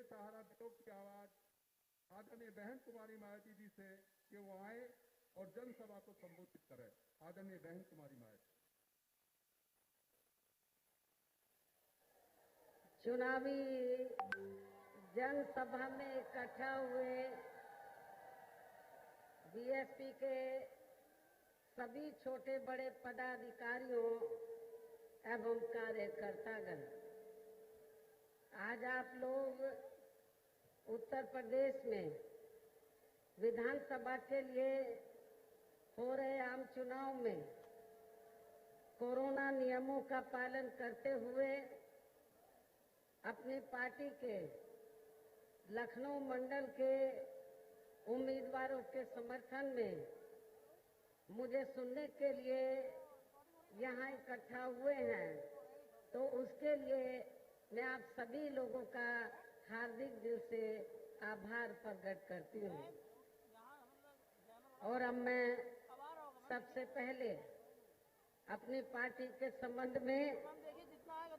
सहारा विरोध की आवाज आदरणीय बहन कुमारी मायावती जी से कि वो आए और जनसभा को संबोधित करें। आदरणीय बहन कुमारी मायावती। चुनावी जनसभा में इकट्ठा हुए बीएसपी के सभी छोटे बड़े पदाधिकारियों एवं कार्यकर्तागण, आज आप लोग उत्तर प्रदेश में विधानसभा के लिए हो रहे आम चुनाव में कोरोना नियमों का पालन करते हुए अपनी पार्टी के लखनऊ मंडल के उम्मीदवारों के समर्थन में मुझे सुनने के लिए यहाँ इकट्ठा हुए हैं, तो उसके लिए मैं आप सभी लोगों का हार्दिक दिल से आभार प्रकट करती हूँ। और अब मैं सबसे पहले अपनी पार्टी के संबंध में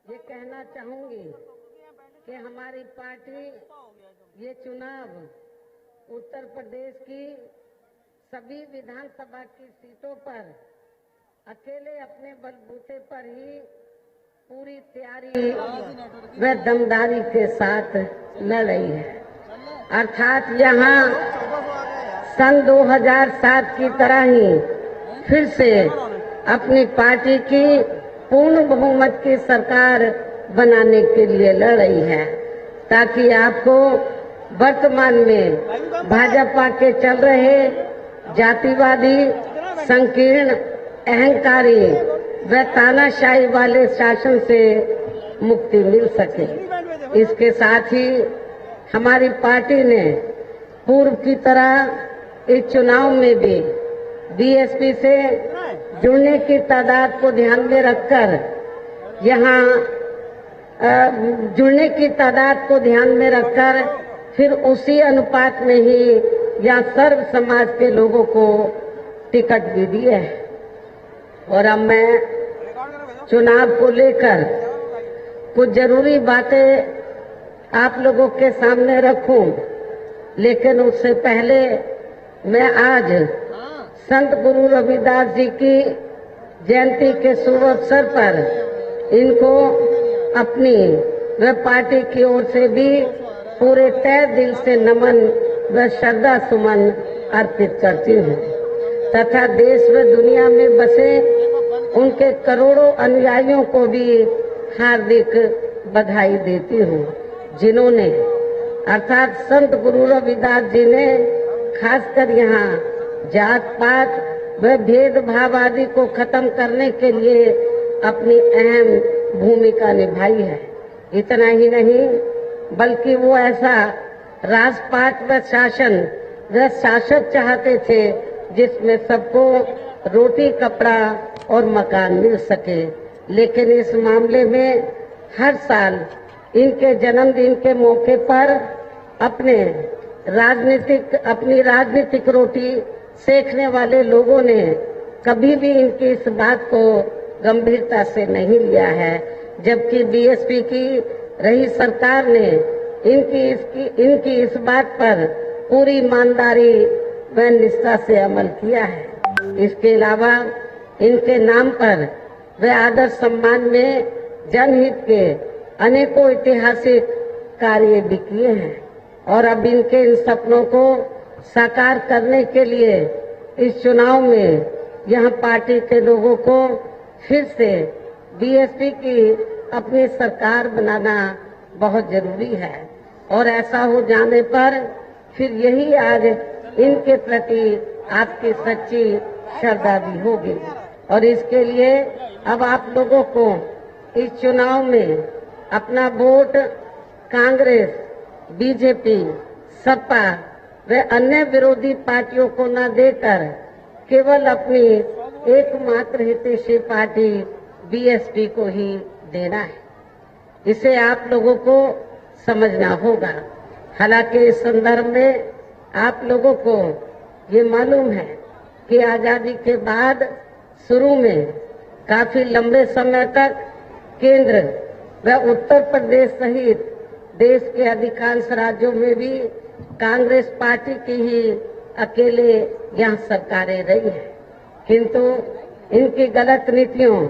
ये कहना चाहूंगी कि हमारी पार्टी ये चुनाव उत्तर प्रदेश की सभी विधानसभा की सीटों पर अकेले अपने बलबूते पर ही पूरी तैयारी व दमदारी के साथ लड़ रही है। अर्थात यहाँ सन 2007 की तरह ही फिर से अपनी पार्टी की पूर्ण बहुमत की सरकार बनाने के लिए लड़ रही है, ताकि आपको वर्तमान में भाजपा के चल रहे जातिवादी, संकीर्ण, अहंकारी व तानाशाही वाले शासन से मुक्ति मिल सके। इसके साथ ही हमारी पार्टी ने पूर्व की तरह इस चुनाव में भी बीएसपी से जुड़ने की तादाद को ध्यान में रखकर फिर उसी अनुपात में ही यहाँ सर्व समाज के लोगों को टिकट भी दिए है। और अब मैं चुनाव को लेकर कुछ जरूरी बातें आप लोगों के सामने रखूं, लेकिन उससे पहले मैं आज संत गुरु रविदास जी की जयंती के शुभ अवसर पर इनको अपनी व पार्टी की ओर से भी पूरे तहे दिल से नमन व श्रद्धा सुमन अर्पित करती हूँ तथा देश व दुनिया में बसे उनके करोड़ों अनुयायियों को भी हार्दिक बधाई देती हूँ, जिन्होंने अर्थात संत गुरु रविदास जी ने खासकर यहाँ जात पात व भेदभाव आदि को खत्म करने के लिए अपनी अहम भूमिका निभाई है। इतना ही नहीं बल्कि वो ऐसा राजपाट व शासक चाहते थे जिसमें सबको रोटी, कपड़ा और मकान मिल सके। लेकिन इस मामले में हर साल इनके जन्मदिन के मौके पर अपनी राजनीतिक रोटी सेकने वाले लोगों ने कभी भी इनकी इस बात को गंभीरता से नहीं लिया है, जबकि बीएसपी की रही सरकार ने इनकी इस बात पर पूरी ईमानदारी व निष्ठा से अमल किया है। इसके अलावा इनके नाम पर व आदर सम्मान में जनहित के अनेकों ऐतिहासिक कार्य भी किए हैं और अब इनके इन सपनों को साकार करने के लिए इस चुनाव में यह पार्टी के लोगों को फिर से बीएसपी की अपनी सरकार बनाना बहुत जरूरी है। और ऐसा हो जाने पर फिर यही आज इनके प्रति आपकी सच्ची श्रद्धा भी होगी। और इसके लिए अब आप लोगों को इस चुनाव में अपना वोट कांग्रेस, बीजेपी, सपा व अन्य विरोधी पार्टियों को न देकर केवल अपनी एकमात्र हितैषी पार्टी बीएसपी को ही देना है। इसे आप लोगों को समझना होगा। हालांकि इस संदर्भ में आप लोगों को ये मालूम है कि आजादी के बाद शुरू में काफी लंबे समय तक केंद्र व उत्तर प्रदेश सहित देश के अधिकांश राज्यों में भी कांग्रेस पार्टी की ही अकेले यहाँ सरकारें रही है, किंतु इनकी गलत नीतियों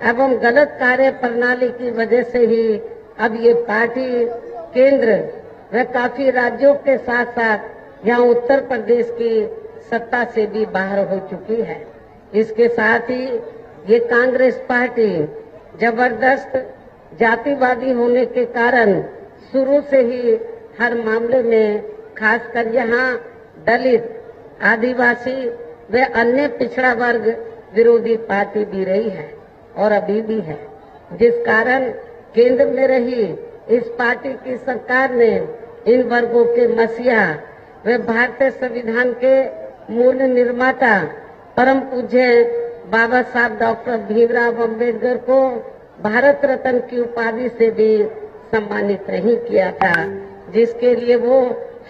एवं गलत कार्य प्रणाली की वजह से ही अब ये पार्टी केंद्र व काफी राज्यों के साथ साथ यहाँ उत्तर प्रदेश की सत्ता से भी बाहर हो चुकी है। इसके साथ ही ये कांग्रेस पार्टी जबरदस्त जातिवादी होने के कारण शुरू से ही हर मामले में खासकर यहाँ दलित, आदिवासी व अन्य पिछड़ा वर्ग विरोधी पार्टी भी रही है और अभी भी है, जिस कारण केंद्र में रही इस पार्टी की सरकार ने इन वर्गों के मसीहा व भारतीय संविधान के मूल निर्माता परम पूज्य बाबा साहब डॉक्टर भीमराव अम्बेडकर को भारत रत्न की उपाधि से भी सम्मानित नहीं किया था, जिसके लिए वो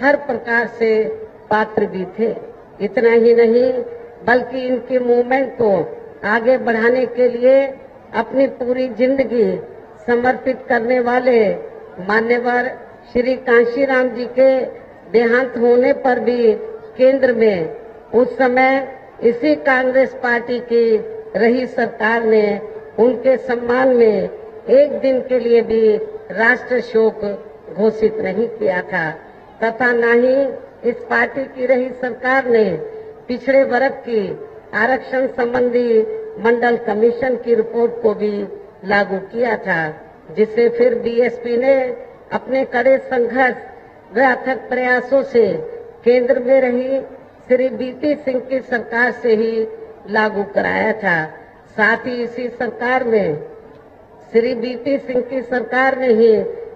हर प्रकार से पात्र भी थे। इतना ही नहीं बल्कि इनके मूवमेंट को आगे बढ़ाने के लिए अपनी पूरी जिंदगी समर्पित करने वाले मान्यवर श्री कांशीराम जी के देहांत होने पर भी केंद्र में उस समय इसी कांग्रेस पार्टी की रही सरकार ने उनके सम्मान में एक दिन के लिए भी राष्ट्र शोक घोषित नहीं किया था, तथा न ही इस पार्टी की रही सरकार ने पिछड़े वर्ग की आरक्षण संबंधी मंडल कमीशन की रिपोर्ट को भी लागू किया था, जिसे फिर बीएसपी ने अपने कड़े संघर्ष व अथक प्रयासों से केंद्र में रही श्री बीपी सिंह की सरकार से ही लागू कराया था। साथ ही इसी सरकार में श्री बीपी सिंह की सरकार में ही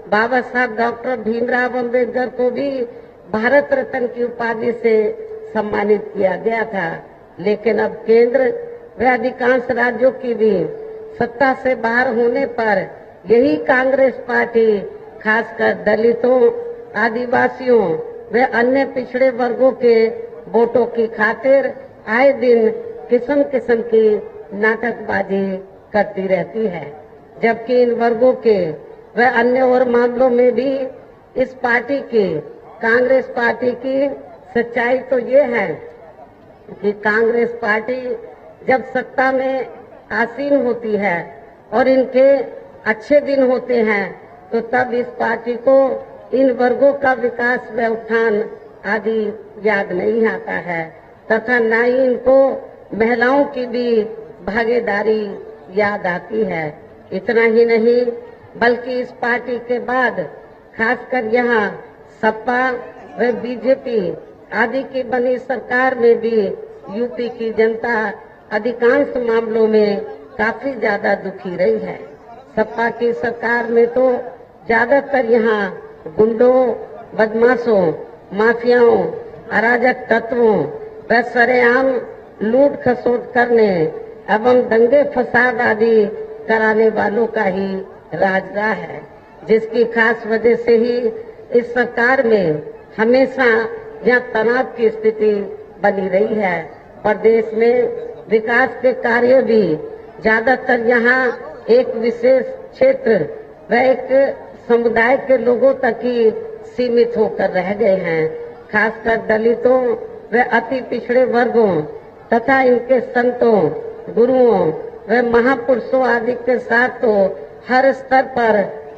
बाबा साहब डॉक्टर भीमराव अम्बेडकर को भी भारत रत्न की उपाधि से सम्मानित किया गया था। लेकिन अब केंद्र व अधिकांश राज्यों की भी सत्ता से बाहर होने पर यही कांग्रेस पार्टी खासकर दलितों, आदिवासियों व अन्य पिछड़े वर्गों के वोटों की खातिर आए दिन किस्म किस्म की नाटकबाजी करती रहती है, जबकि इन वर्गों के व अन्य और मामलों में भी इस पार्टी की, कांग्रेस पार्टी की सच्चाई तो ये है कि कांग्रेस पार्टी जब सत्ता में आसीन होती है और इनके अच्छे दिन होते हैं तो तब इस पार्टी को इन वर्गों का विकास व उत्थान आदि याद नहीं आता है, तथा न ही इनको महिलाओं की भी भागीदारी याद आती है। इतना ही नहीं बल्कि इस पार्टी के बाद खासकर यहाँ सपा व बीजेपी आदि की बनी सरकार में भी यूपी की जनता अधिकांश मामलों में काफी ज्यादा दुखी रही है। सपा की सरकार में तो ज्यादातर यहाँ गुंडों, बदमाशों, माफियाओं, अराजक तत्वों व सरेआम लूट खसोट करने एवं दंगे फसाद आदि कराने वालों का ही राज रहा है, जिसकी खास वजह से ही इस सरकार में हमेशा यहाँ तनाव की स्थिति बनी रही है। प्रदेश में विकास के कार्य भी ज्यादातर यहाँ एक विशेष क्षेत्र व एक समुदाय के लोगों तक ही सीमित होकर रह गए हैं। खासकर दलितों व अति पिछड़े वर्गों तथा इनके संतों, गुरुओं व महापुरुषों आदि के साथ तो हर स्तर पर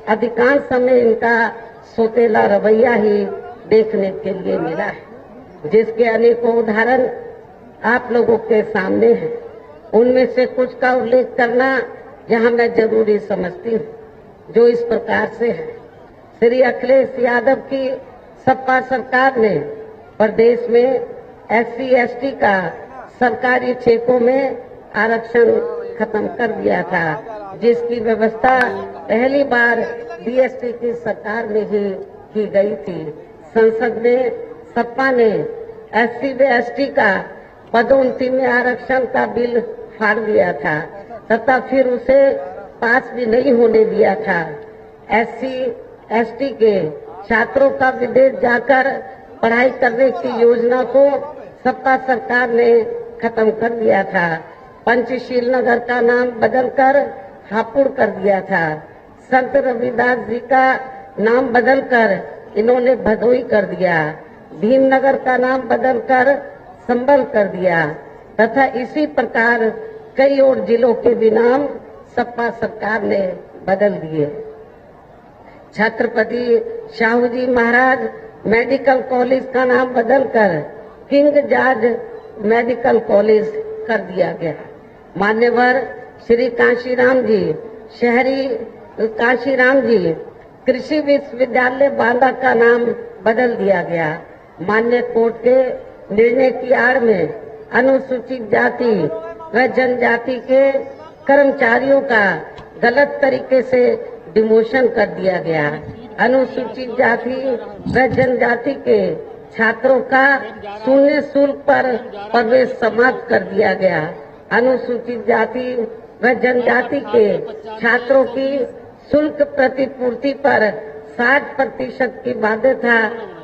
अधिकांश समय इनका सोतेला रवैया ही देखने के लिए मिला है, जिसके अनेकों उदाहरण आप लोगों के सामने हैं। उनमें से कुछ का उल्लेख करना यहाँ मैं जरूरी समझती हूँ, जो इस प्रकार से है। श्री अखिलेश यादव की सपा सरकार ने प्रदेश में SC/ST का सरकारी ठेकों में आरक्षण खत्म कर दिया था, जिसकी व्यवस्था पहली बार BSP की सरकार में ही की गई थी। संसद में सपा ने SC व ST का पदोन्नति में आरक्षण का बिल फाड़ दिया था तथा फिर उसे पास भी नहीं होने दिया था। SC/ST के छात्रों का विदेश जाकर पढ़ाई करने की योजना को सपा सरकार ने खत्म कर दिया था। पंचशील नगर का नाम बदलकर हापुड़ कर दिया था। संत रविदास जी का नाम बदलकर इन्होंने भदोई कर दिया, भीमनगर का नाम बदलकर संभल कर दिया तथा इसी प्रकार कई और जिलों के भी नाम सपा सरकार ने बदल दिए। छत्रपति शाहूजी महाराज मेडिकल कॉलेज का नाम बदलकर किंग जॉर्ज मेडिकल कॉलेज कर दिया गया। मान्यवर श्री कांशीराम जी, शहरी कांशीराम जी कृषि विश्वविद्यालय बांदा का नाम बदल दिया गया। मान्य कोर्ट के निर्णय की आड़ में अनुसूचित जाति व जनजाति के कर्मचारियों का गलत तरीके से डिमोशन कर दिया गया। अनुसूचित जाति व जनजाति के छात्रों का शून्य शुल्क पर प्रवेश समाप्त कर दिया गया। अनुसूचित जाति व जनजाति के छात्रों की शुल्क प्रतिपूर्ति पर 60% की बाध्यता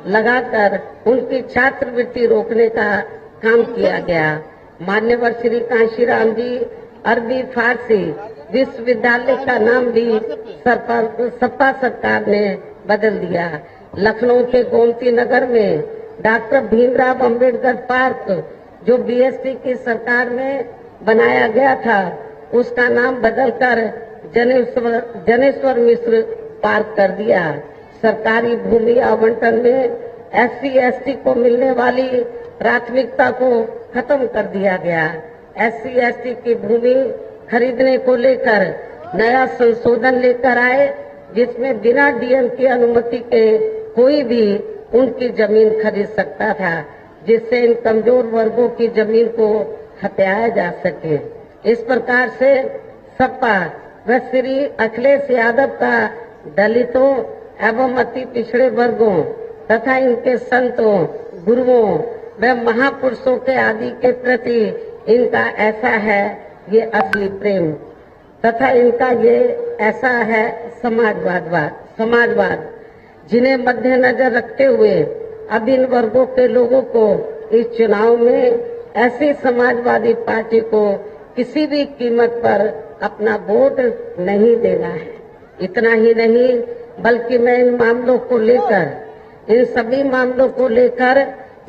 लगाकर उनकी छात्रवृत्ति रोकने का काम किया गया। मान्यवर श्री कांशीराम जी अरबी फारसी विश्वविद्यालय का नाम भी सपा सरकार ने बदल दिया। लखनऊ के गोमती नगर में डॉक्टर भीमराव अंबेडकर पार्क जो बीएसपी की सरकार में बनाया गया था, उसका नाम बदलकर जनेश्वर मिश्र पार्क कर दिया। सरकारी भूमि आवंटन में SC/ST को मिलने वाली प्राथमिकता को खत्म कर दिया गया। SC/ST की भूमि खरीदने को लेकर नया संशोधन लेकर आए, जिसमें बिना डीएम की अनुमति के कोई भी उनकी जमीन खरीद सकता था, जिससे इन कमजोर वर्गों की जमीन को हत्याया जा सके। इस प्रकार से सपा व श्री अखिलेश यादव का दलितों एवं अति पिछड़े वर्गों तथा इनके संतों, गुरुओं व महापुरुषों के आदि के प्रति इनका ऐसा है ये असली प्रेम तथा इनका ये ऐसा है समाजवाद जिन्हें मद्देनजर रखते हुए अब इन वर्गों के लोगों को इस चुनाव में ऐसी समाजवादी पार्टी को किसी भी कीमत पर अपना वोट नहीं देना है। इतना ही नहीं बल्कि मैं इन सभी मामलों को लेकर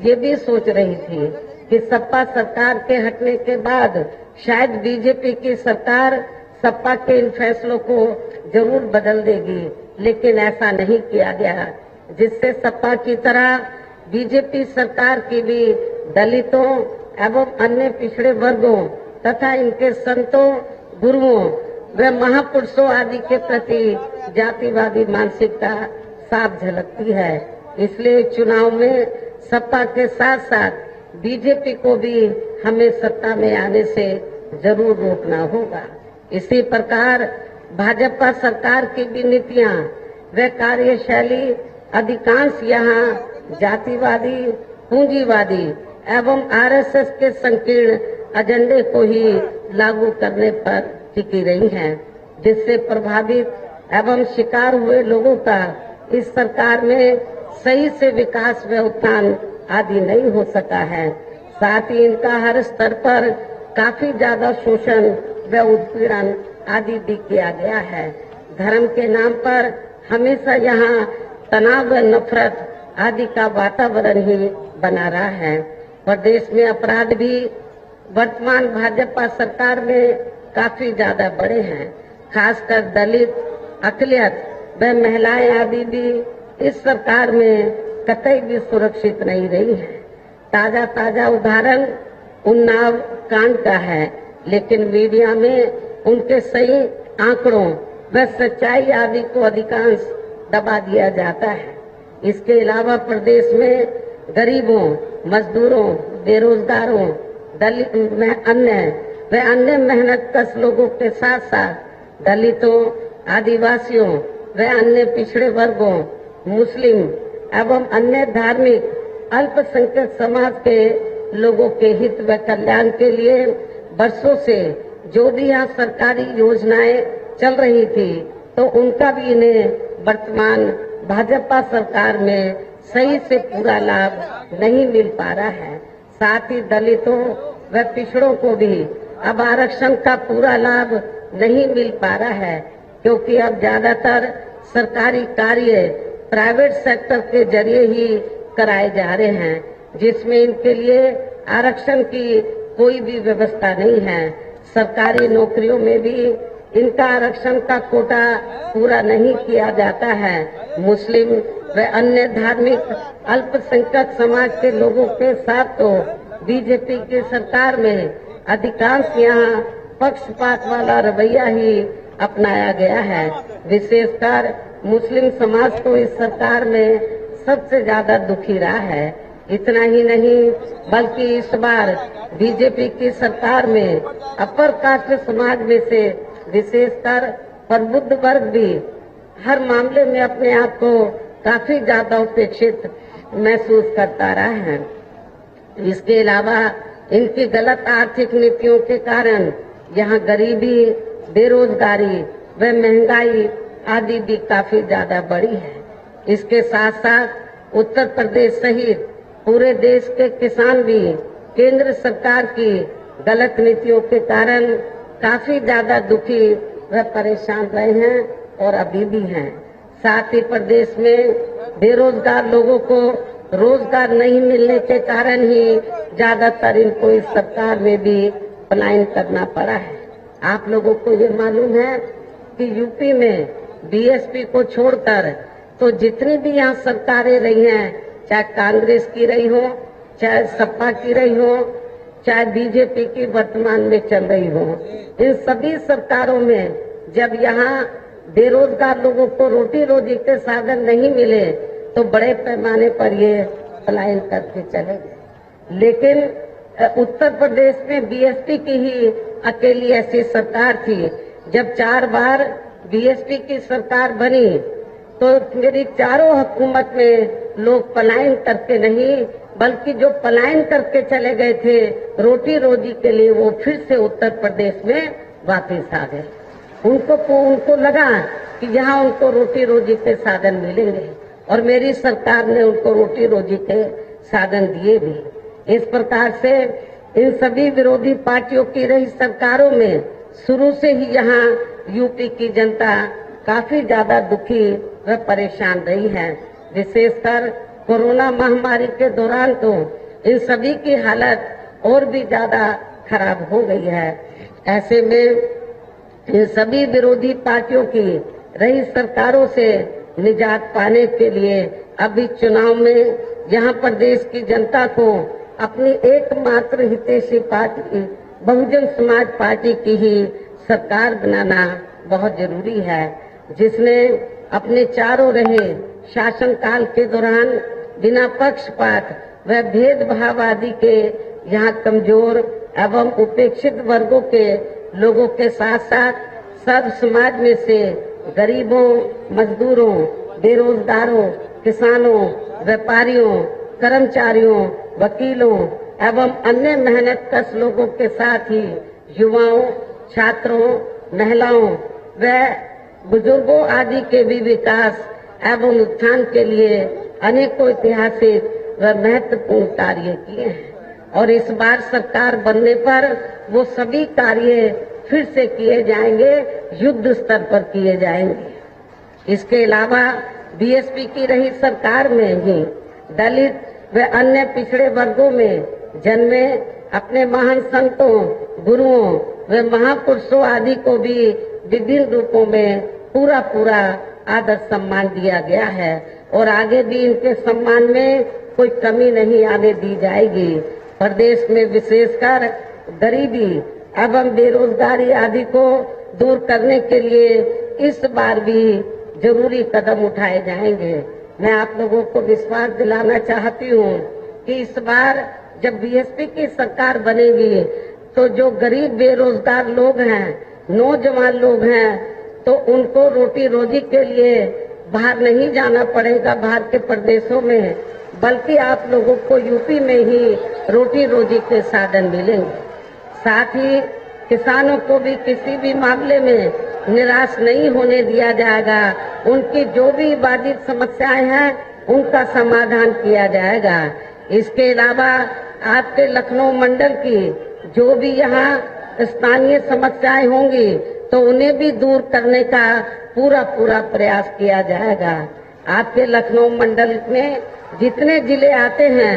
ये भी सोच रही थी कि सपा सरकार के हटने के बाद शायद बीजेपी की सरकार सपा के इन फैसलों को जरूर बदल देगी, लेकिन ऐसा नहीं किया गया, जिससे सपा की तरह बीजेपी सरकार की भी दलितों एवं अन्य पिछड़े वर्गों तथा इनके संतों, गुरुओं व महापुरुषों आदि के प्रति जातिवादी मानसिकता साफ झलकती है। इसलिए चुनाव में सपा के साथ साथ बीजेपी को भी हमें सत्ता में आने से जरूर रोकना होगा। इसी प्रकार भाजपा सरकार की भी नीतियां व कार्यशैली अधिकांश यहाँ जातिवादी, पूंजीवादी एवं आरएसएस के संकीर्ण एजेंडे को ही लागू करने पर टिकी रही हैं, जिससे प्रभावित एवं शिकार हुए लोगों का इस सरकार में सही से विकास व उत्थान आदि नहीं हो सका है। साथ ही इनका हर स्तर पर काफी ज्यादा शोषण व उत्पीड़न आदि भी किया गया है। धर्म के नाम पर हमेशा यहाँ तनाव व नफरत आदि का वातावरण ही बना रहा है। प्रदेश में अपराध भी वर्तमान भाजपा सरकार में काफी ज्यादा बढ़े हैं। खासकर दलित, अकलियत व महिलाएं आदि भी इस सरकार में कतई भी सुरक्षित नहीं रही है। ताजा उदाहरण उन्नाव कांड का है, लेकिन मीडिया में उनके सही आंकड़ों व सच्चाई आदि को अधिकांश दबा दिया जाता है। इसके अलावा प्रदेश में गरीबों, मजदूरों, बेरोजगारों, दलित अन्य मेहनतकश लोगों के साथ साथ दलितों, आदिवासियों व अन्य पिछड़े वर्गों, मुस्लिम एवं अन्य धार्मिक अल्पसंख्यक समाज के लोगों के हित व कल्याण के लिए वर्षों से जो भी यहाँ सरकारी योजनाएं चल रही थी, तो उनका भी इन्हें वर्तमान भाजपा सरकार में सही से पूरा लाभ नहीं मिल पा रहा है। साथ ही दलितों व पिछड़ों को भी अब आरक्षण का पूरा लाभ नहीं मिल पा रहा है, क्योंकि अब ज्यादातर सरकारी कार्य प्राइवेट सेक्टर के जरिए ही कराए जा रहे हैं, जिसमें इनके लिए आरक्षण की कोई भी व्यवस्था नहीं है। सरकारी नौकरियों में भी इनका आरक्षण का कोटा पूरा नहीं किया जाता है। मुस्लिम व अन्य धार्मिक अल्पसंख्यक समाज के लोगों के साथ तो बीजेपी की सरकार में अधिकांश यहाँ पक्षपात वाला रवैया ही अपनाया गया है। विशेषकर मुस्लिम समाज को इस सरकार में सबसे ज्यादा दुखी रहा है। इतना ही नहीं बल्कि इस बार बीजेपी की सरकार में अपर कास्ट समाज में से विशेषकर प्रबुद्ध वर्ग भी हर मामले में अपने आप को काफी ज्यादा उपेक्षित महसूस करता रहा है। इसके अलावा इनकी गलत आर्थिक नीतियों के कारण यहाँ गरीबी, बेरोजगारी व महंगाई आदि भी काफी ज्यादा बढ़ी है। इसके साथ साथ उत्तर प्रदेश सहित पूरे देश के किसान भी केंद्र सरकार की गलत नीतियों के कारण काफी ज्यादा दुखी व परेशान रहे हैं और अभी भी हैं। साथ ही प्रदेश में बेरोजगार लोगों को रोजगार नहीं मिलने के कारण ही ज्यादातर इनको इस सरकार में भी पलायन करना पड़ा है। आप लोगों को ये मालूम है कि यूपी में बीएसपी को छोड़कर तो जितनी भी यहाँ सरकारें रही हैं, चाहे कांग्रेस की रही हो, चाहे सपा की रही हो, चाहे बीजेपी की वर्तमान में चल रही हो, इन सभी सरकारों में जब यहाँ बेरोजगार लोगों को रोटी रोजी के साधन नहीं मिले तो बड़े पैमाने पर ये पलायन करके चले गए। लेकिन उत्तर प्रदेश में बीएसपी की ही अकेली ऐसी सरकार थी। जब 4 बार बीएसपी की सरकार बनी तो मेरी चारों हुकूमत में लोग पलायन करके नहीं बल्कि जो पलायन करके चले गए थे रोटी रोजी के लिए, वो फिर से उत्तर प्रदेश में वापस आ गए। उनको लगा कि यहाँ उनको रोटी रोजी के साधन मिलेंगे और मेरी सरकार ने उनको रोटी रोजी के साधन दिए भी। इस प्रकार से इन सभी विरोधी पार्टियों की रही सरकारों में शुरू से ही यहाँ यूपी की जनता काफी ज्यादा दुखी व परेशान रही है। विशेषकर कोरोना महामारी के दौरान तो इन सभी की हालत और भी ज्यादा खराब हो गई है। ऐसे में इन सभी विरोधी पार्टियों की रही सरकारों से निजात पाने के लिए अभी चुनाव में यहाँ प्रदेश की जनता को अपनी एकमात्र हितैषी पार्टी बहुजन समाज पार्टी की ही सरकार बनाना बहुत जरूरी है, जिसने अपने चारों रहे शासनकाल के दौरान बिना पक्षपात व भेदभाव आदि के यहाँ कमजोर एवं उपेक्षित वर्गों के लोगों के साथ साथ सब समाज में से गरीबों, मजदूरों, बेरोजगारों, किसानों, व्यापारियों, कर्मचारियों, वकीलों एवं अन्य मेहनतकश लोगों के साथ ही युवाओं, छात्रों, महिलाओं व बुजुर्गों आदि के भी विकास एवं उत्थान के लिए अनेकों ऐतिहासिक व महत्वपूर्ण कार्य किए हैं और इस बार सरकार बनने पर वो सभी कार्य फिर से किए जाएंगे, युद्ध स्तर पर किए जाएंगे। इसके अलावा बीएसपी की रही सरकार में ही दलित व अन्य पिछड़े वर्गों में जन्मे अपने महान संतों, गुरुओं व महापुरुषों आदि को भी विभिन्न रूपों में पूरा आदर सम्मान दिया गया है और आगे भी इनके सम्मान में कोई कमी नहीं आने दी जाएगी। प्रदेश में विशेषकर गरीबी एवं बेरोजगारी आदि को दूर करने के लिए इस बार भी जरूरी कदम उठाए जाएंगे। मैं आप लोगों को विश्वास दिलाना चाहती हूँ कि इस बार जब बीएसपी की सरकार बनेगी तो जो गरीब बेरोजगार लोग हैं, नौजवान लोग हैं, तो उनको रोटी रोजी के लिए बाहर नहीं जाना पड़ेगा बाहर के प्रदेशों में, बल्कि आप लोगों को यूपी में ही रोटी रोजी के साधन मिलेंगे। साथ ही किसानों को भी किसी भी मामले में निराश नहीं होने दिया जाएगा। उनकी जो भी बाधित समस्याएं हैं उनका समाधान किया जाएगा। इसके अलावा आपके लखनऊ मंडल की जो भी यहाँ स्थानीय समस्याएं होंगी तो उन्हें भी दूर करने का पूरा प्रयास किया जाएगा। आपके लखनऊ मंडल में जितने जिले आते हैं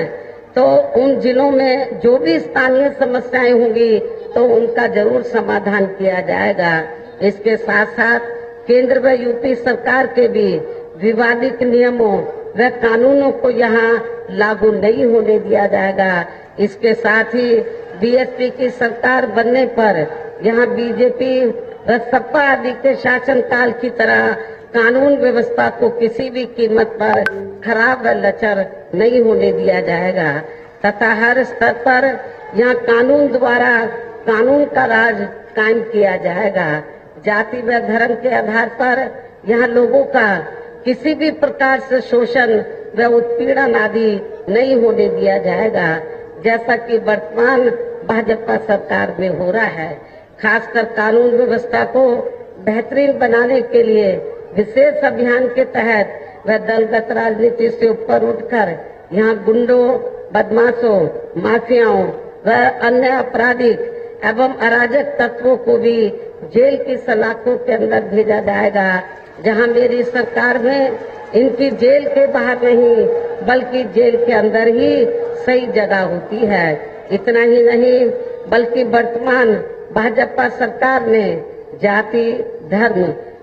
तो उन जिलों में जो भी स्थानीय समस्याएं होंगी तो उनका जरूर समाधान किया जाएगा। इसके साथ साथ केंद्र व यूपी सरकार के भी विवादित नियमों व कानूनों को यहाँ लागू नहीं होने दिया जाएगा। इसके साथ ही बीएसपी की सरकार बनने पर यहाँ बीजेपी व सपा आदि के शासनकाल की तरह कानून व्यवस्था को किसी भी कीमत पर खराब व लचर नहीं होने दिया जाएगा तथा हर स्तर पर यहाँ कानून द्वारा कानून का राज कायम किया जाएगा। जाति व धर्म के आधार पर यहाँ लोगों का किसी भी प्रकार से शोषण व उत्पीड़न आदि नहीं होने दिया जाएगा, जैसा कि वर्तमान भाजपा सरकार में हो रहा है। खासकर कानून व्यवस्था को बेहतरीन बनाने के लिए विशेष अभियान के तहत वह दलगत राजनीति से ऊपर उठकर यहाँ गुंडों, बदमाशों, माफियाओं व अन्य आपराधिक एवं अराजक तत्वों को भी जेल की सलाखों के अंदर भेजा जाएगा, जहां मेरी सरकार में इनकी जेल के बाहर नहीं बल्कि जेल के अंदर ही सही जगह होती है। इतना ही नहीं बल्कि वर्तमान भाजपा सरकार ने जाति, धर्म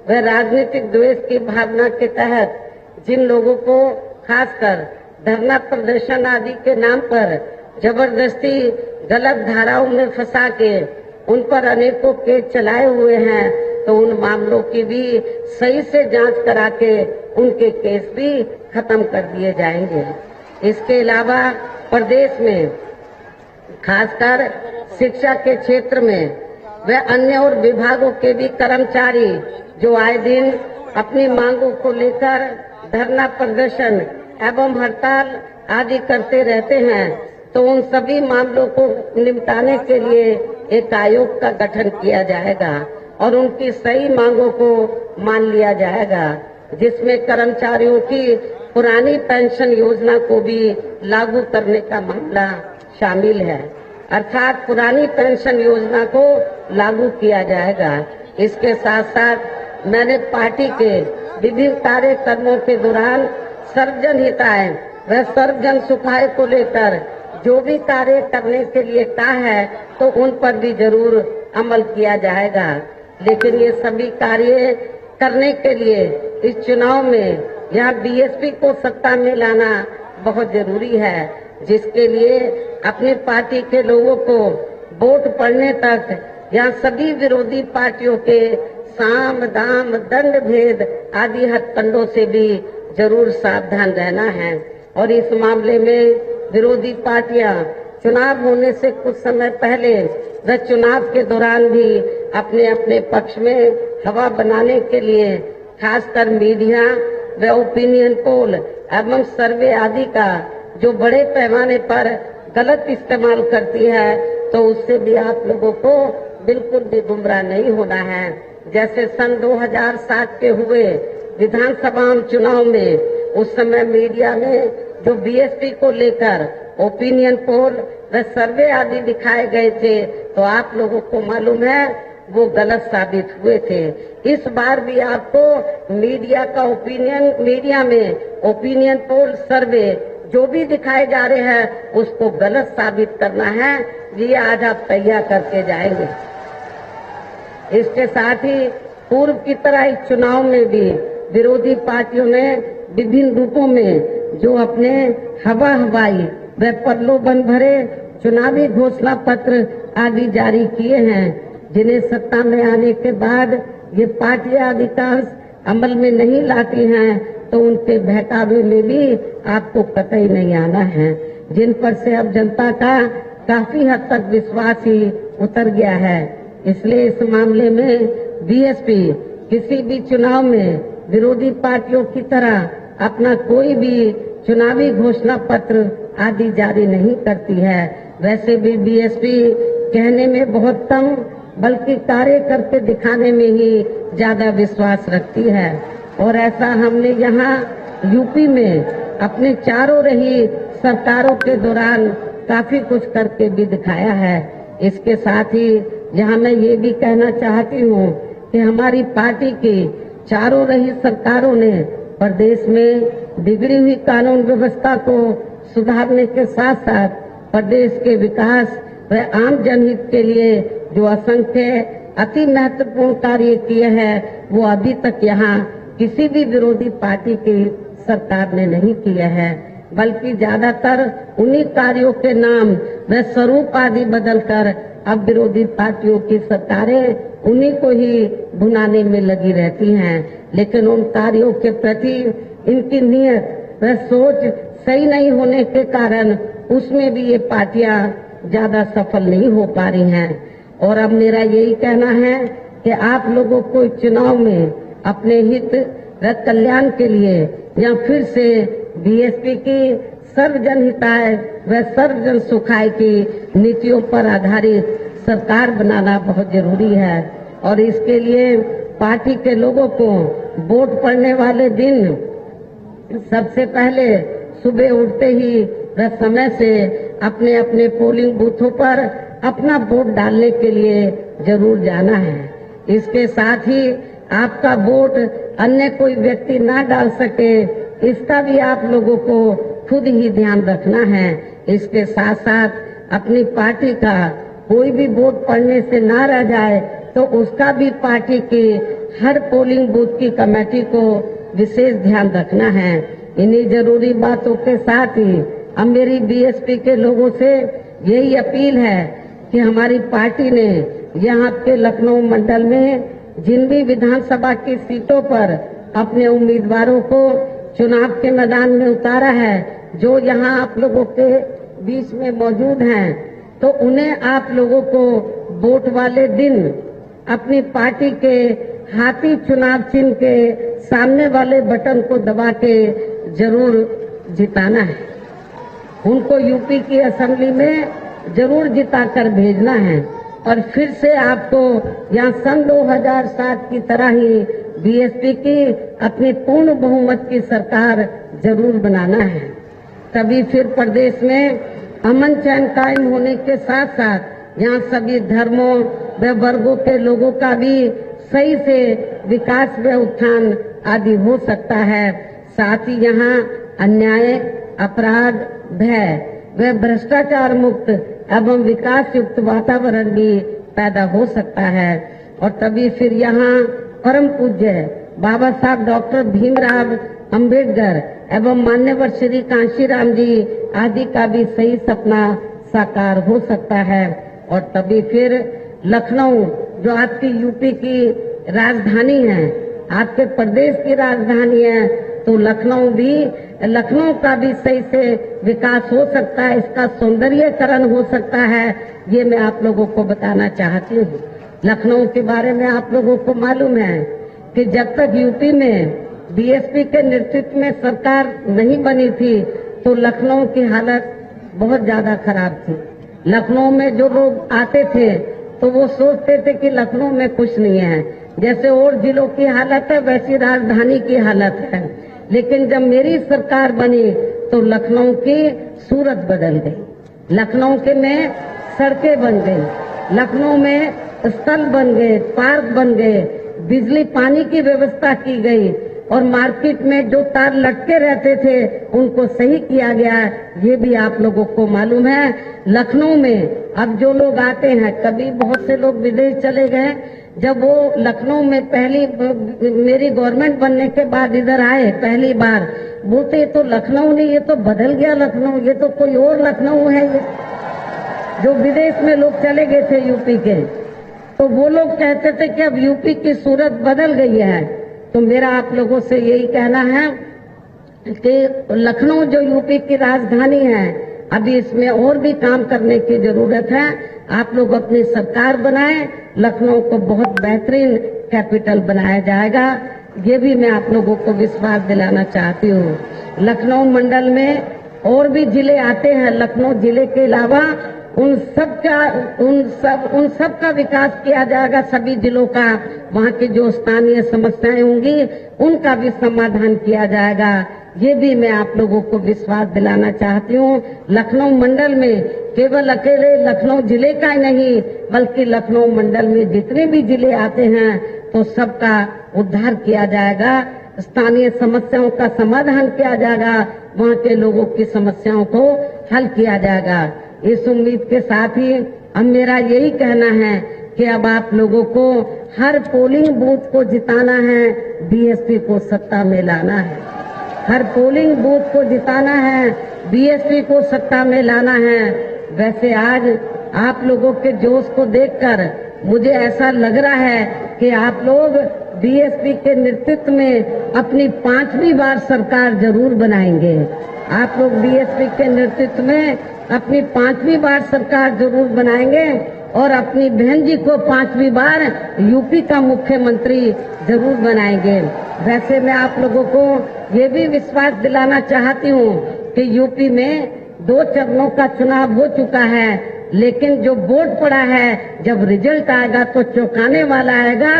व राजनीतिक द्वेष की भावना के तहत जिन लोगों को खासकर धरना प्रदर्शन आदि के नाम पर जबरदस्ती गलत धाराओं में फंसा के उन पर अनेकों केस चलाए हुए हैं, तो उन मामलों की भी सही से जांच करा के उनके केस भी खत्म कर दिए जाएंगे। इसके अलावा प्रदेश में खासकर शिक्षा के क्षेत्र में व अन्य और विभागों के भी कर्मचारी जो आए दिन अपनी मांगों को लेकर धरना प्रदर्शन एवं हड़ताल आदि करते रहते हैं, तो उन सभी मामलों को निपटाने के लिए एक आयोग का गठन किया जाएगा और उनकी सही मांगों को मान लिया जाएगा, जिसमें कर्मचारियों की पुरानी पेंशन योजना को भी लागू करने का मामला शामिल है, अर्थात पुरानी पेंशन योजना को लागू किया जाएगा। इसके साथ साथ मैंने पार्टी के विभिन्न कार्यक्रमों के दौरान सर्वजन हिताय व सर्वजन सुखाय को लेकर जो भी कार्य करने के लिए कहा है तो उन पर भी जरूर अमल किया जाएगा। लेकिन ये सभी कार्य करने के लिए इस चुनाव में यहाँ बीएसपी को सत्ता में लाना बहुत जरूरी है, जिसके लिए अपनी पार्टी के लोगों को वोट पड़ने तक यहाँ सभी विरोधी पार्टियों के साम दाम दंड भेद आदि हथकंडों से भी जरूर सावधान रहना है। और इस मामले में विरोधी पार्टियां चुनाव होने से कुछ समय पहले व चुनाव के दौरान भी अपने अपने पक्ष में हवा बनाने के लिए खासकर मीडिया व ओपिनियन पोल एवं सर्वे आदि का जो बड़े पैमाने पर गलत इस्तेमाल करती है, तो उससे भी आप लोगों को बिल्कुल भी गुमराह नहीं होना है। जैसे सन 2007 के हुए विधानसभा चुनाव में उस समय मीडिया में जो बीएसपी को लेकर ओपिनियन पोल व सर्वे आदि दिखाए गए थे, तो आप लोगों को मालूम है वो गलत साबित हुए थे। इस बार भी आपको मीडिया में ओपिनियन पोल सर्वे जो भी दिखाए जा रहे हैं उसको गलत साबित करना है, ये आज आप तैयार करके जाएंगे। इसके साथ ही पूर्व की तरह इस चुनाव में भी विरोधी पार्टियों ने विभिन्न रूपों में जो अपने हवाई व प्रलोभन भरे चुनावी घोषणा पत्र आदि जारी किए हैं, जिन्हें सत्ता में आने के बाद ये पार्टियां अधिकांश अमल में नहीं लाती हैं, तो उनके बहकावे में भी आपको कतई नहीं आना है, जिन पर से अब जनता का काफी हद तक विश्वास ही उतर गया है। इसलिए इस मामले में बीएसपी किसी भी चुनाव में विरोधी पार्टियों की तरह अपना कोई भी चुनावी घोषणा पत्र आदि जारी नहीं करती है। वैसे भी बीएसपी कहने में बहुत कम बल्कि कार्य करके दिखाने में ही ज्यादा विश्वास रखती है, और ऐसा हमने यहाँ यूपी में अपने चारों रही सरकारों के दौरान काफी कुछ करके भी दिखाया है। इसके साथ ही यहाँ मैं ये भी कहना चाहती हूँ कि हमारी पार्टी की चारों रही सरकारों ने प्रदेश में बिगड़ी हुई कानून व्यवस्था को सुधारने के साथ साथ प्रदेश के विकास व आम जनहित के लिए जो असंख्य अति महत्वपूर्ण कार्य किए हैं, वो अभी तक यहाँ किसी भी विरोधी पार्टी की सरकार ने नहीं किया है, बल्कि ज्यादातर उन्हीं कार्यों के नाम व स्वरूप आदि बदलकर अब विरोधी पार्टियों की सरकारें उन्हीं को ही भुनाने में लगी रहती हैं। लेकिन उन कार्यों के प्रति इनकी नीयत व सोच सही नहीं होने के कारण उसमें भी ये पार्टियां ज्यादा सफल नहीं हो पा रही हैं। और अब मेरा यही कहना है कि आप लोगों को चुनाव में अपने हित व कल्याण के लिए या फिर से बीएसपी की सर्वजन हिताय व सर्वजन सुखाय की नीतियों पर आधारित सरकार बनाना बहुत जरूरी है। और इसके लिए पार्टी के लोगों को वोट पड़ने वाले दिन सबसे पहले सुबह उठते ही व समय से अपने अपने पोलिंग बूथों पर अपना वोट डालने के लिए जरूर जाना है। इसके साथ ही आपका वोट अन्य कोई व्यक्ति ना डाल सके, इसका भी आप लोगों को खुद ही ध्यान रखना है। इसके साथ साथ अपनी पार्टी का कोई भी वोट पड़ने से ना रह जाए तो उसका भी पार्टी की हर पोलिंग बूथ की कमेटी को विशेष ध्यान रखना है। इन्हीं जरूरी बातों के साथ ही अब मेरी बीएसपी के लोगों से यही अपील है कि हमारी पार्टी ने यहाँ के लखनऊ मंडल में जिन भी विधानसभा की सीटों पर अपने उम्मीदवारों को चुनाव के मैदान में उतारा है, जो यहाँ आप लोगों के बीच में मौजूद हैं, तो उन्हें आप लोगों को वोट वाले दिन अपनी पार्टी के हाथी चुनाव चिन्ह के सामने वाले बटन को दबा के जरूर जिताना है। उनको यूपी की असेंबली में जरूर जिताकर भेजना है। और फिर से आपको यहाँ सन 2007 की तरह ही बीएसपी की अपनी पूर्ण बहुमत की सरकार जरूर बनाना है। तभी फिर प्रदेश में अमन चैन कायम होने के साथ साथ यहाँ सभी धर्मों व वर्गों के लोगों का भी सही से विकास व उत्थान आदि हो सकता है। साथ ही यहाँ अन्याय, अपराध, भय व भ्रष्टाचार मुक्त एवं विकास युक्त वातावरण भी पैदा हो सकता है। और तभी फिर यहाँ परम पूज्य बाबा साहब डॉक्टर भीमराव अंबेडकर एवं मान्यवर श्री कांशीराम जी आदि का भी सही सपना साकार हो सकता है। और तभी फिर लखनऊ जो आपकी यूपी की राजधानी है, आपके प्रदेश की राजधानी है, तो लखनऊ का भी सही से विकास हो सकता है, इसका सौंदर्यीकरण हो सकता है। ये मैं आप लोगों को बताना चाहती हूँ। लखनऊ के बारे में आप लोगों को मालूम है कि जब तक यूपी में बीएसपी के नेतृत्व में सरकार नहीं बनी थी तो लखनऊ की हालत बहुत ज्यादा खराब थी। लखनऊ में जो लोग आते थे तो वो सोचते थे कि लखनऊ में कुछ नहीं है, जैसे और जिलों की हालत है वैसी राजधानी की हालत है। लेकिन जब मेरी सरकार बनी तो लखनऊ की सूरत बदल गई। लखनऊ के में सड़कें बन गई, लखनऊ में स्थल बन गए, पार्क बन गए, बिजली पानी की व्यवस्था की गई और मार्केट में जो तार लटके रहते थे उनको सही किया गया। ये भी आप लोगों को मालूम है। लखनऊ में अब जो लोग आते हैं, कभी बहुत से लोग विदेश चले गए, जब वो लखनऊ में पहली मेरी गवर्नमेंट बनने के बाद इधर आए पहली बार, बोलते तो लखनऊ नहीं, ये तो बदल गया लखनऊ, ये तो कोई और लखनऊ है। ये जो विदेश में लोग चले गए थे यूपी के, तो वो लोग कहते थे कि अब यूपी की सूरत बदल गई है। तो मेरा आप लोगों से यही कहना है कि लखनऊ जो यूपी की राजधानी है, अभी इसमें और भी काम करने की जरूरत है। आप लोग अपनी सरकार बनाएं, लखनऊ को बहुत बेहतरीन कैपिटल बनाया जाएगा, ये भी मैं आप लोगों को विश्वास दिलाना चाहती हूँ। लखनऊ मंडल में और भी जिले आते हैं, लखनऊ जिले के अलावा उन सब का विकास किया जाएगा, सभी जिलों का। वहाँ की जो स्थानीय समस्याएं होंगी उनका भी समाधान किया जाएगा। ये भी मैं आप लोगों को विश्वास दिलाना चाहती हूँ। लखनऊ मंडल में केवल अकेले लखनऊ जिले का ही नहीं, बल्कि लखनऊ मंडल में जितने भी जिले आते हैं तो सबका उद्धार किया जाएगा, स्थानीय समस्याओं का समाधान किया जाएगा, वहाँ के लोगों की समस्याओं को हल किया जाएगा। इस उम्मीद के साथ ही अब मेरा यही कहना है कि अब आप लोगों को हर पोलिंग बूथ को जिताना है, बीएसपी को सत्ता में लाना है। हर पोलिंग बूथ को जिताना है, बीएसपी को सत्ता में लाना है। वैसे आज आप लोगों के जोश को देखकर मुझे ऐसा लग रहा है कि आप लोग बीएसपी के नेतृत्व में अपनी 5वीं बार सरकार जरूर बनाएंगे। आप लोग बीएसपी के नेतृत्व में अपनी 5वीं बार सरकार जरूर बनाएंगे और अपनी बहन जी को 5वीं बार यूपी का मुख्यमंत्री जरूर बनाएंगे। वैसे मैं आप लोगों को ये भी विश्वास दिलाना चाहती हूँ कि यूपी में 2 चरणों का चुनाव हो चुका है, लेकिन जो वोट पड़ा है जब रिजल्ट आएगा तो चौंकाने वाला आएगा।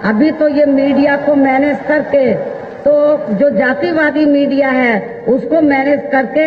अभी तो ये मीडिया को मैनेज करके, तो जो जातिवादी मीडिया है उसको मैनेज करके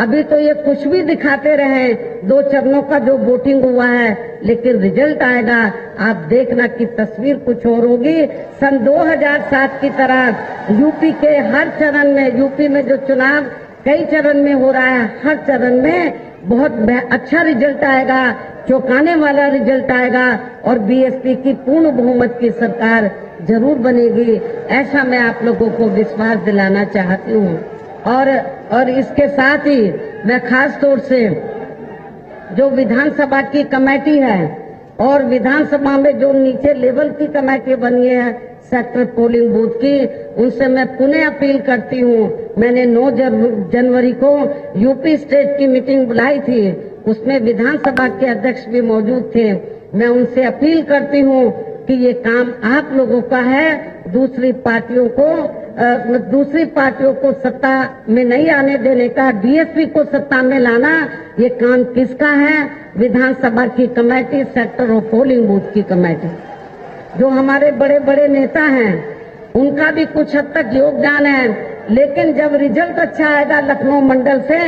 अभी तो ये कुछ भी दिखाते रहे, 2 चरणों का जो वोटिंग हुआ है, लेकिन रिजल्ट आएगा आप देखना कि तस्वीर कुछ और होगी। सन 2007 की तरह यूपी के हर चरण में, यूपी में जो चुनाव कई चरण में हो रहा है, हर चरण में बहुत अच्छा रिजल्ट आएगा, चौंकाने वाला रिजल्ट आएगा और बीएसपी की पूर्ण बहुमत की सरकार जरूर बनेगी। ऐसा मैं आप लोगों को विश्वास दिलाना चाहती हूँ। और इसके साथ ही मैं खास तौर से जो विधानसभा की कमेटी है और विधानसभा में जो नीचे लेवल की कमेटी बनी है सेक्टर पोलिंग बूथ की, उनसे मैं पुनः अपील करती हूँ। मैंने 9 जनवरी को यूपी स्टेट की मीटिंग बुलाई थी, उसमें विधानसभा के अध्यक्ष भी मौजूद थे। मैं उनसे अपील करती हूँ कि ये काम आप लोगों का है, दूसरी पार्टियों को सत्ता में नहीं आने देने का, बीएसपी को सत्ता में लाना, ये काम किसका है? विधानसभा की कमेटी, सेक्टर और पोलिंग बूथ की कमेटी। जो हमारे बड़े बड़े नेता हैं उनका भी कुछ हद तक योगदान है, लेकिन जब रिजल्ट अच्छा आएगा लखनऊ मंडल से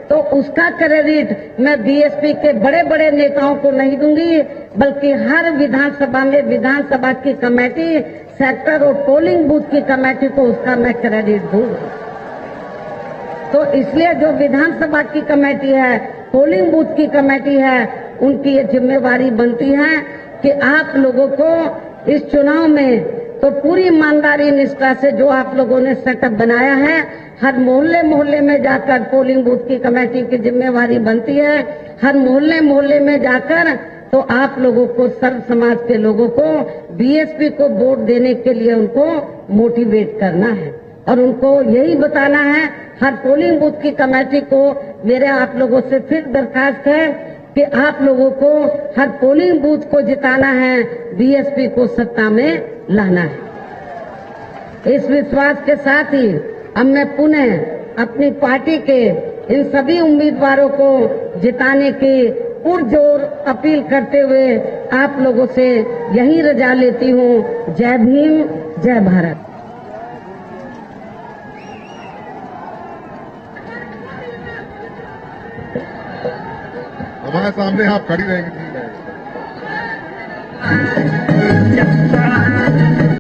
तो उसका क्रेडिट मैं बीएसपी के बड़े बड़े नेताओं को नहीं दूंगी, बल्कि हर विधानसभा में विधानसभा की कमेटी, सेक्टर और पोलिंग बूथ की कमेटी को उसका मैं क्रेडिट दूंगा। तो इसलिए जो विधानसभा की कमेटी है, पोलिंग बूथ की कमेटी है, उनकी ये जिम्मेवारी बनती है कि आप लोगों को इस चुनाव में तो पूरी ईमानदारी निष्ठा से जो आप लोगों ने सेटअप बनाया है, हर मोहल्ले मोहल्ले में जाकर पोलिंग बूथ की कमेटी की जिम्मेवारी बनती है। हर मोहल्ले मोहल्ले में जाकर तो आप लोगों को, सर्व समाज के लोगों को बीएसपी को वोट देने के लिए उनको मोटिवेट करना है और उनको यही बताना है। हर पोलिंग बूथ की कमेटी को मेरे आप लोगों से फिर दरखास्त है कि आप लोगों को हर पोलिंग बूथ को जिताना है, बीएसपी को सत्ता में लाना है। इस विश्वास के साथ ही अब मैं पुनः अपनी पार्टी के इन सभी उम्मीदवारों को जिताने की पुरजोर अपील करते हुए आप लोगों से यही रजा लेती हूँ। जय भीम, जय भारत। हमारे सामने आप खड़ी रहेंगी।